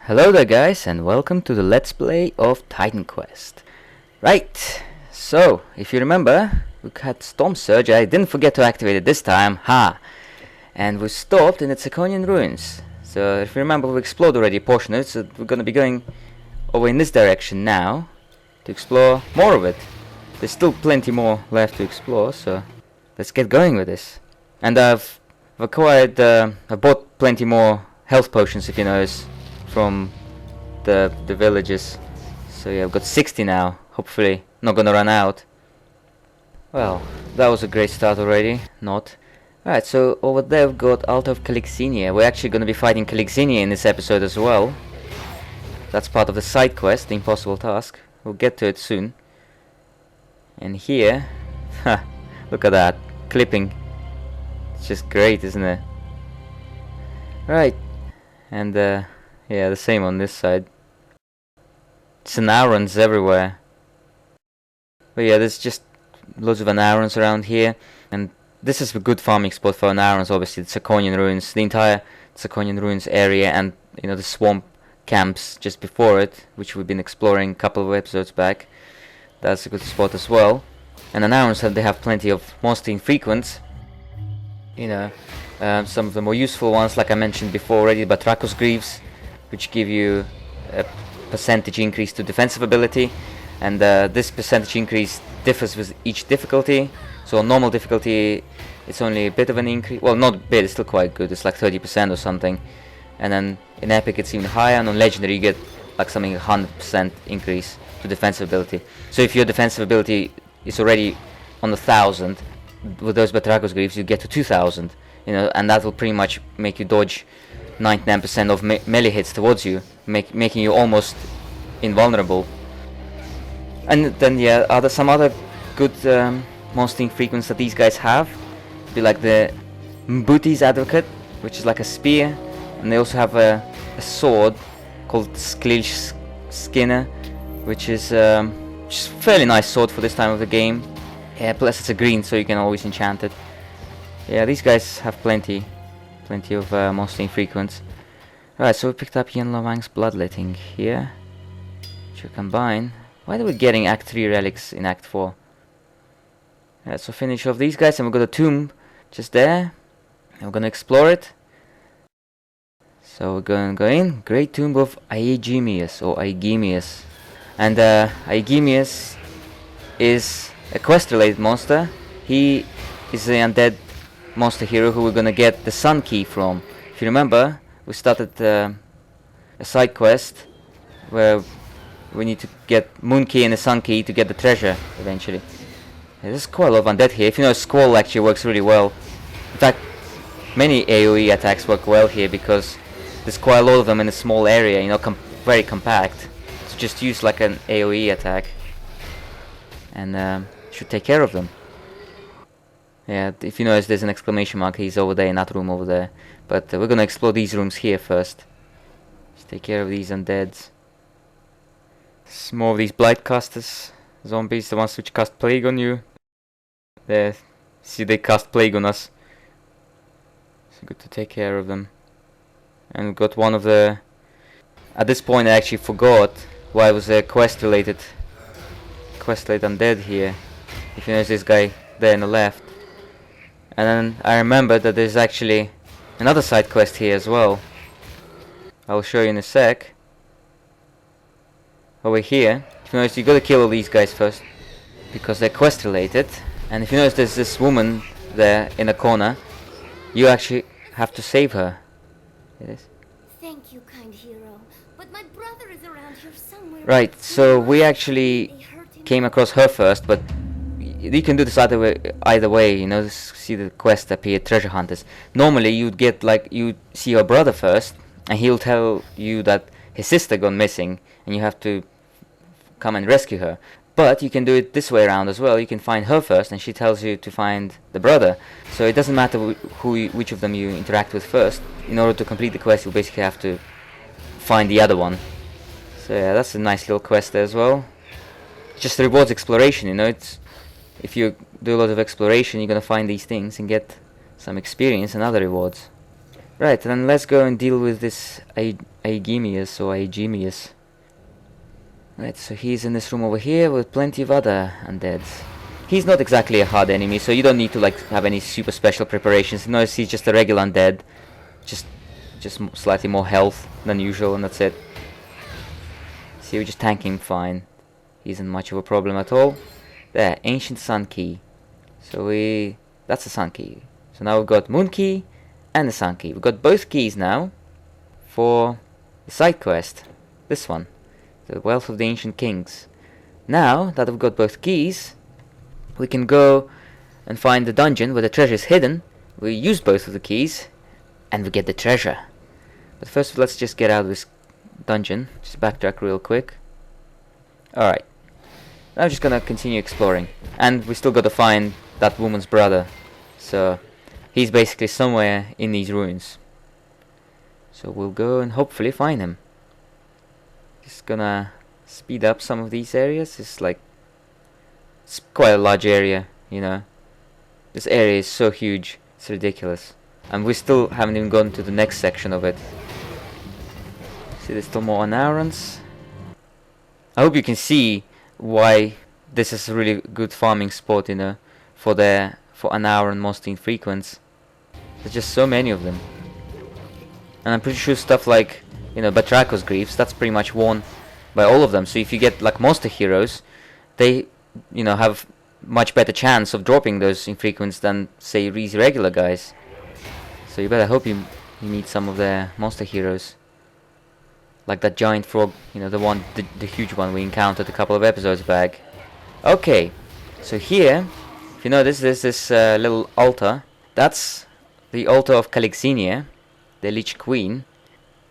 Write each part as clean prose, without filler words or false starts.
Hello there guys, and welcome to the Let's Play of Titan Quest. Right, so if you remember, we had Storm Surge. I didn't forget to activate it this time, and we stopped in the Tsakonian ruins. So if you remember, we explored already a portion of it, so we're gonna be going over in this direction now to explore more of it. There's still plenty more left to explore, so let's get going with this. And I've acquired, I bought plenty more health potions, if you notice, from the villages. So yeah, I've got 60 now. Hopefully not gonna run out. Well, that was a great start already. Not. Alright, so over there we've got Liche Kallixenia. We're actually gonna be fighting Kallixenia in this episode as well. That's part of the side quest, the impossible task. We'll get to it soon. And here, look at that clipping. It's just great, isn't it? Right, and yeah, the same on this side. Aonians everywhere. But yeah, there's just loads of Aonians around here, and this is a good farming spot for Aonians. Obviously, the Tsakonian ruins, the entire Tsakonian ruins area, and you know the swamp camps just before it, which we've been exploring a couple of episodes back. That's a good spot as well. And Aonians, they have plenty of monster infrequents. You know, some of the more useful ones, like I mentioned before already, Batrachos Greaves, which give you a percentage increase to defensive ability, and this percentage increase differs with each difficulty. So on normal difficulty it's only a bit of an increase, well, not a bit, it's still quite good, it's like 30% or something, and then in epic it's even higher, and on legendary you get like something 100% increase to defensive ability. So if your defensive ability is already on 1000, with those Batrachos Greaves you get to 2000, you know, and that will pretty much make you dodge 99% of melee hits towards you, making you almost invulnerable. And then yeah, some other good monster infrequents that these guys have be like the Mbuti's Advocate, which is like a spear, and they also have a sword called Liche Skinner, which is just a fairly nice sword for this time of the game. Yeah, plus it's a green, so you can always enchant it. Yeah, these guys have plenty of monster infrequents. Right, so we picked up Yen Lavang's Bloodletting here. Should combine. Why are we getting Act 3 relics in Act 4? Right, so finish off these guys, and we've got a tomb just there. And we're gonna explore it. So we're gonna go in. Great Tomb of Aegimius, or Aegimius. And Aegimius is a quest-related monster. He is the undead monster hero who we're gonna get the Sun Key from. If you remember, we started a side quest where we need to get Moon Key and the Sun Key to get the treasure eventually. Yeah, there's quite a lot of undead here. If you know, Squall actually works really well. In fact, many AoE attacks work well here because there's quite a lot of them in a small area, you know, very compact. So just use like an AoE attack and should take care of them. Yeah, if you notice there's an exclamation mark, he's over there in that room over there. But we're gonna explore these rooms here first. Just take care of these undeads. Some more of these Blightcasters zombies, the ones which cast Plague on you. There, see, they cast Plague on us. So good to take care of them. And we've got one of the... At this point I actually forgot why it was a quest-related undead here. If you notice this guy there on the left. And then I remembered that there's actually another side quest here as well. I'll show you in a sec. Over here, if you notice, you gotta kill all these guys first because they're quest related. And if you notice, there's this woman there in a corner. You actually have to save her. Yes. Thank you, kind hero. But my brother is around here somewhere. Right, so we actually came across her first, but you can do this either way, you know. See the quest appear, treasure hunters. Normally you'd get like, you see your brother first and he'll tell you that his sister gone missing and you have to come and rescue her. But you can do it this way around as well. You can find her first and she tells you to find the brother. So it doesn't matter which of them you interact with first. In order to complete the quest, you basically have to find the other one. So yeah, that's a nice little quest there as well. Just rewards exploration, you know. It's, if you do a lot of exploration, you're gonna find these things and get some experience and other rewards. Right, then let's go and deal with this Aegimius or Aegimius. Right, so he's in this room over here with plenty of other undeads. He's not exactly a hard enemy, so you don't need to like have any super special preparations. Notice he's just a regular undead, just slightly more health than usual, and that's it. See, we're just tanking him fine. He isn't much of a problem at all. There, ancient sun key. So that's the sun key. So now we've got moon key and the sun key. We've got both keys now for the side quest. This one, the wealth of the ancient kings. Now that we've got both keys, we can go and find the dungeon where the treasure is hidden. We use both of the keys and we get the treasure. But first let's just get out of this dungeon. Just backtrack real quick. Alright. I'm just gonna continue exploring. And we still gotta find that woman's brother. So he's basically somewhere in these ruins. So we'll go and hopefully find him. Just gonna speed up some of these areas. It's quite a large area, you know. This area is so huge, it's ridiculous. And we still haven't even gone to the next section of it. See, there's still more Anaurons. I hope you can see why this is a really good farming spot, you know, for Anauron most infrequents. There's just so many of them. And I'm pretty sure stuff like, you know, Batrako's Griefs, that's pretty much won by all of them. So if you get like monster heroes, they, you know, have much better chance of dropping those infrequents than say these regular guys. So you better hope you meet some of their monster heroes, like that giant frog, you know, the huge one we encountered a couple of episodes back. Okay, so here, if you notice, there's this little altar. That's the altar of Kallixenia, the Liche Queen.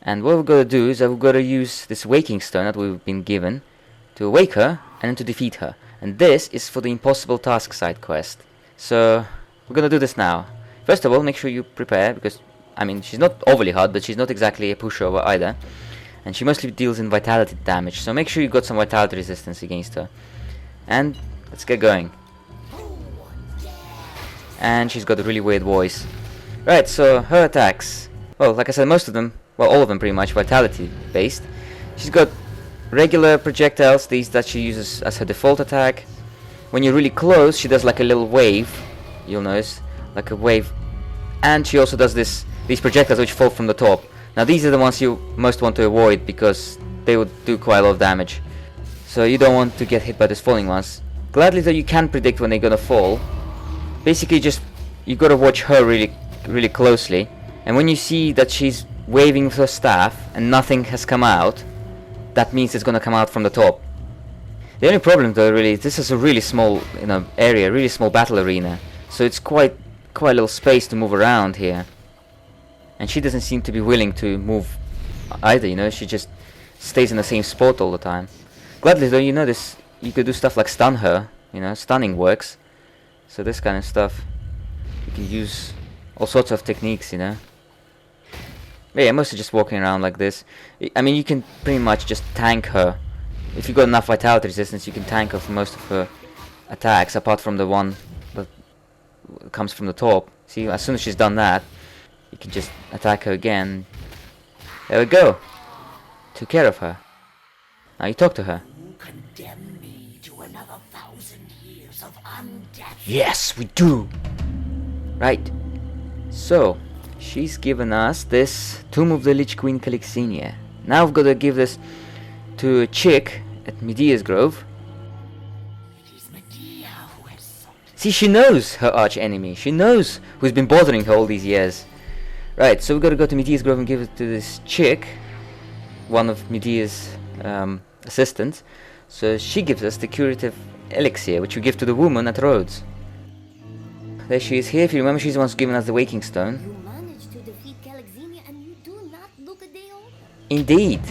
And what we've got to do is that we've got to use this waking stone that we've been given to awake her and then to defeat her. And this is for the impossible task side quest. So we're gonna do this now. First of all, make sure you prepare, because I mean, she's not overly hard, but she's not exactly a pushover either. And she mostly deals in vitality damage, so make sure you got some vitality resistance against her. And let's get going. And she's got a really weird voice. Right, so her attacks, well, like I said, most of them, well, all of them pretty much vitality based. She's got regular projectiles, these that she uses as her default attack. When you're really close, she does like a little wave, you'll notice, like a wave. And she also does these projectiles which fall from the top. Now these are the ones you most want to avoid, because they would do quite a lot of damage. So you don't want to get hit by these falling ones. Gladly though, you can predict when they're gonna fall. Basically just, you gotta watch her really closely. And when you see that she's waving with her staff and nothing has come out, that means it's gonna come out from the top. The only problem though really is this is a really small, you know, area, really small battle arena. So it's quite a little space to move around here. And she doesn't seem to be willing to move either, you know, she just stays in the same spot all the time. Gladly though, you know, you could do stuff like stun her, you know, stunning works. So this kind of stuff, you can use all sorts of techniques, you know. But yeah, mostly just walking around like this. I mean, you can pretty much just tank her. If you got enough vitality resistance, you can tank her for most of her attacks, apart from the one that comes from the top. See, as soon as she's done that, you can just attack her again. There we go. Took care of her. Now you talk to her. You condemn me to another 1,000 years of undeath. Yes, we do. Right. So, she's given us this Tomb of the Liche Queen Kallixenia. Now we've got to give this to a chick at Medea's Grove. It is Medea who has sought. See, she knows her arch enemy. She knows who's been bothering her all these years. Right, so we've got to go to Medea's Grove and give it to this chick, one of Medea's assistants. So she gives us the curative elixir, which we give to the woman at Rhodes. There she is here. If you remember, she's the one who's given us the waking stone. You managed to defeat Kallixenia and you do not look a day older. Indeed.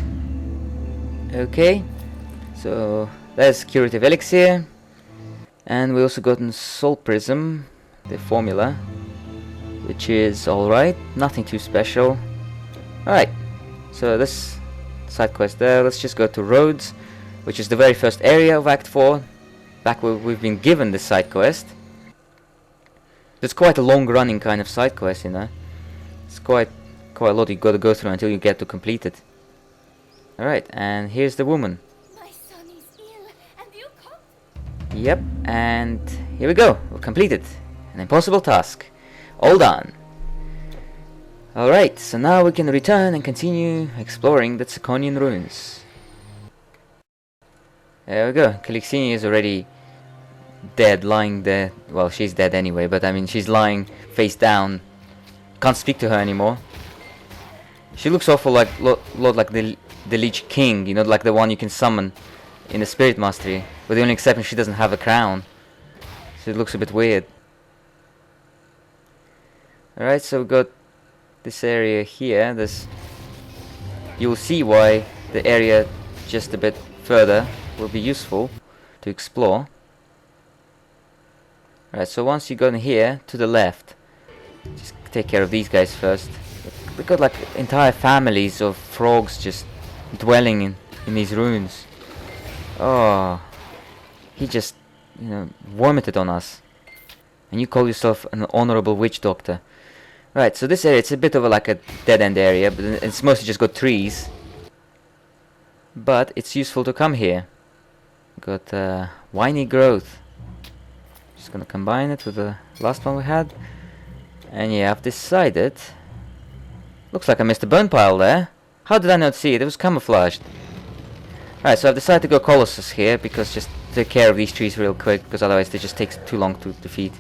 Okay, so there's curative elixir. And we also got an soul prism, the formula, which is alright, nothing too special. Alright, so this side quest there, let's just go to Rhodes, which is the very first area of Act 4, back where we've been given this side quest. It's quite a long running kind of side quest, you know. It's quite quite a lot you gotta go through until you get to complete it. Alright, and here's the woman. My son is ill, and you come. Yep, and here we go. We've completed an impossible task. All done. Alright, so now we can return and continue exploring the Tsakonian ruins. There we go. Kallixenia is already dead, lying there. Well, she's dead anyway, but I mean, she's lying face down. Can't speak to her anymore. She looks awful lot like the Liche King, you know, like the one you can summon in the Spirit Mastery. With the only exception, she doesn't have a crown, so it looks a bit weird. Alright, so we've got this area here. You'll see why the area just a bit further will be useful to explore. Alright, so once you go in here, to the left, just take care of these guys first. We've got like entire families of frogs just dwelling in these ruins. Oh, he just, you know, vomited on us. And you call yourself an honorable witch doctor. Right, so this area, it's a bit of like a dead-end area, but it's mostly just got trees. But it's useful to come here. Got whiny growth. Just gonna combine it with the last one we had. And yeah, I've decided... Looks like I missed a burn pile there. How did I not see it? It was camouflaged. Right, so I've decided to go Colossus here, because just take care of these trees real quick, because otherwise they just take too long to defeat.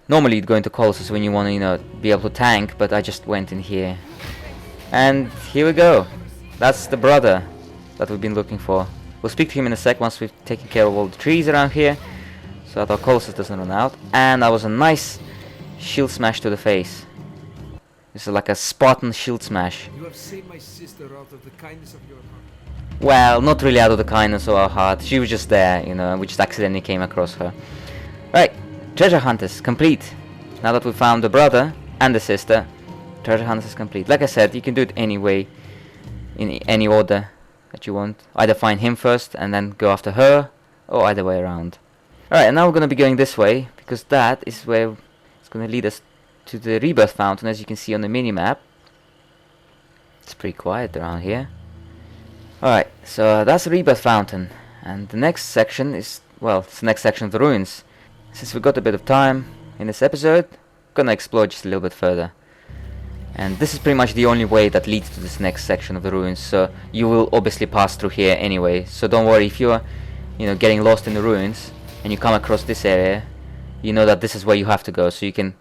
Normally you'd go into Colossus when you want to, you know, be able to tank, but I just went in here. And here we go. That's the brother that we've been looking for. We'll speak to him in a sec once we've taken care of all the trees around here, so that our Colossus doesn't run out. And that was a nice shield smash to the face. This is like a Spartan shield smash. You have saved my sister out of the kindness of your heart. Well, not really out of the kindness of our heart. She was just there, you know, we just accidentally came across her. Right, treasure hunters complete. Now that we've found the brother and the sister, treasure hunters is complete. Like I said, you can do it any way, in any order that you want. Either find him first and then go after her, or either way around. Alright, and now we're going to be going this way, because that is where it's going to lead us to the rebirth fountain, as you can see on the mini-map. It's pretty quiet around here. Alright, so that's the rebirth fountain, and the next section is, well, it's the next section of the ruins. Since we've got a bit of time in this episode, I'm gonna explore just a little bit further. And this is pretty much the only way that leads to this next section of the ruins, so you will obviously pass through here anyway, so don't worry if you're, you know, getting lost in the ruins, and you come across this area, you know that this is where you have to go, so you can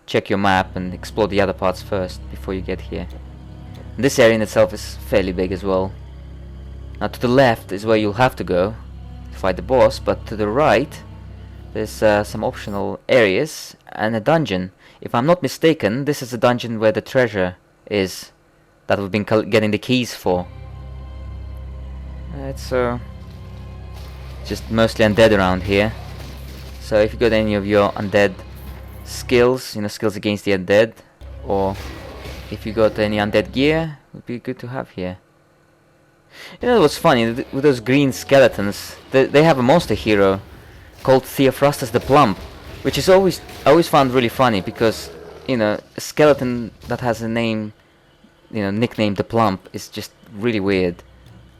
check your map and explore the other parts first before you get here. And this area in itself is fairly big as well. Now to the left is where you'll have to go to fight the boss, but to the right there's some optional areas and a dungeon. If I'm not mistaken, this is a dungeon where the treasure is that we've been getting the keys for. It's just mostly undead around here, so if you got any of your undead skills, you know, skills against the undead, or if you got any undead gear, it would be good to have here. You know what's funny, with those green skeletons, they have a monster hero called Theophrastus the Plump, which is I always found really funny, because, you know, a skeleton that has a name, you know, nicknamed the Plump is just really weird.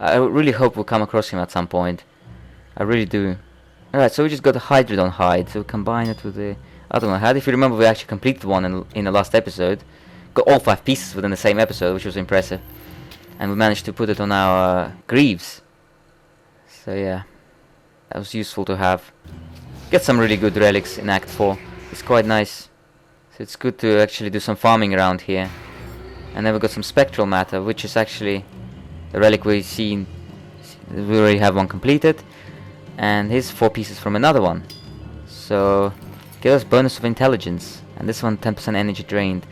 I really hope we'll come across him at some point. I really do. Alright, so we just got a Hydrodon hide, so we combine it with the other one I had. If you remember, we actually completed one in the last episode. Got all 5 pieces within the same episode, which was impressive. And we managed to put it on our greaves. So yeah, that was useful to have. Get some really good relics in Act 4. It's quite nice. So it's good to actually do some farming around here. And then we got some spectral matter, which is actually the relic we see. We already have one completed. And here's 4 pieces from another one. So give us bonus of intelligence, and this one 10% energy drained.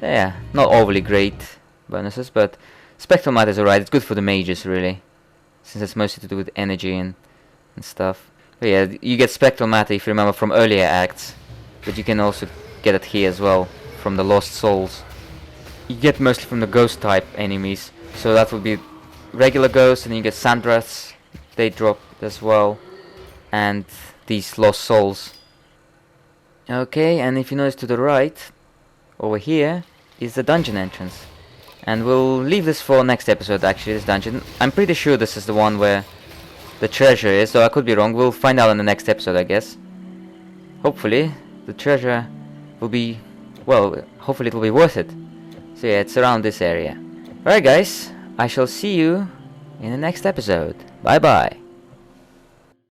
Yeah, not overly great bonuses, but spectral matter is alright. It's good for the mages really, since it's mostly to do with energy and stuff. But yeah, you get spectral matter if you remember from earlier acts, but you can also get it here as well from the lost souls. You get mostly from the ghost type enemies, so that would be regular ghosts, and then you get Sandraths, they drop as well, and these lost souls. Okay, and if you notice to the right, over here, is the dungeon entrance. And we'll leave this for next episode, actually, this dungeon. I'm pretty sure this is the one where the treasure is, though I could be wrong. We'll find out in the next episode, I guess. Hopefully, the treasure will be, well, hopefully it will be worth it. So yeah, it's around this area. Alright guys, I shall see you in the next episode. Bye bye.